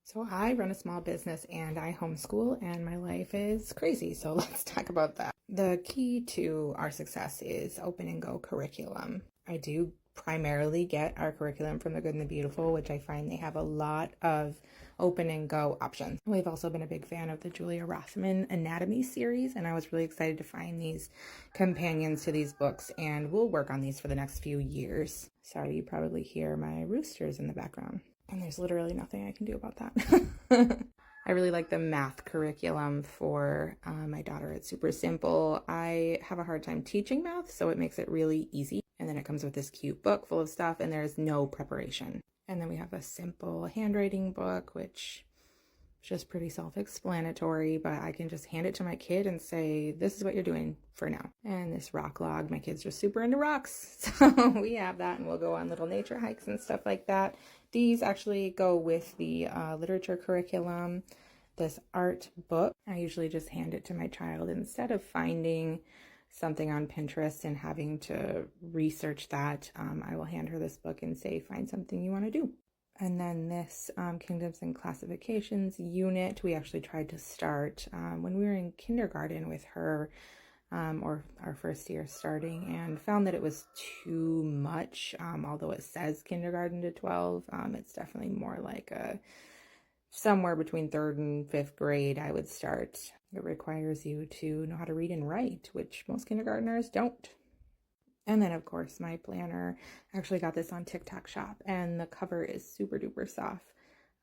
So I run a small business and I homeschool and my life is crazy. So let's talk about that. The key to our success is open and go curriculum. I do primarily get our curriculum from The Good and the Beautiful, which I find they have a lot of open and go options. We've also been a big fan of the Julia Rothman Anatomy series, and I was really excited to find these companions to these books, and we'll work on these for the next few years. Sorry, you probably hear my roosters in the background. And there's literally nothing I can do about that. I really like the math curriculum for my daughter. It's super simple. I have a hard time teaching math, so it makes it really easy. And then it comes with this cute book full of stuff, and there's no preparation. And then we have a simple handwriting book, which is just pretty self-explanatory, but I can just hand it to my kid and say, this is what you're doing for now. And this rock log, my kids are super into rocks, so we have that, and we'll go on little nature hikes and stuff like that. These actually go with the literature curriculum. This art book, I usually just hand it to my child instead of finding something on Pinterest and having to research that. I will hand her this book and say, find something you want to do. And then this Kingdoms and Classifications unit, we actually tried to start when we were in kindergarten with her, or our first year starting, and found that it was too much. Although it says kindergarten to 12, it's definitely more like somewhere between 3rd and 5th grade I would start. It requires you to know how to read and write, which most kindergartners don't. And then, of course, my planner, actually got this on TikTok Shop, and the cover is super duper soft.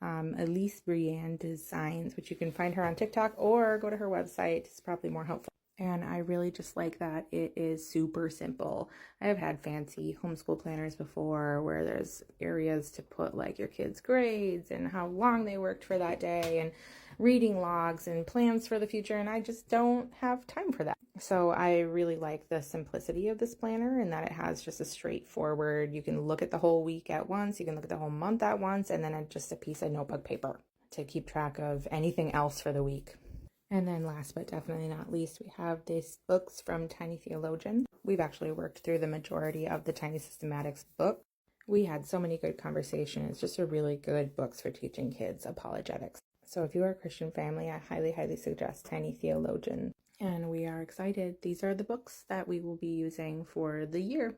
Elise Brienne Designs, which you can find her on TikTok or go to her website. It's probably more helpful. And I really just like that it is super simple. I have had fancy homeschool planners before where there's areas to put like your kids' grades and how long they worked for that day and reading logs and plans for the future, and I just don't have time for that. So I really like the simplicity of this planner and that it has just a straightforward, you can look at the whole week at once, you can look at the whole month at once, and then just a piece of notebook paper to keep track of anything else for the week. And then last but definitely not least, we have these books from Tiny Theologian. We've actually worked through the majority of the Tiny Systematics book. We had so many good conversations. It's just a really good books for teaching kids apologetics. So if you are a Christian family, I highly, highly suggest Tiny Theologian. And we are excited. These are the books that we will be using for the year.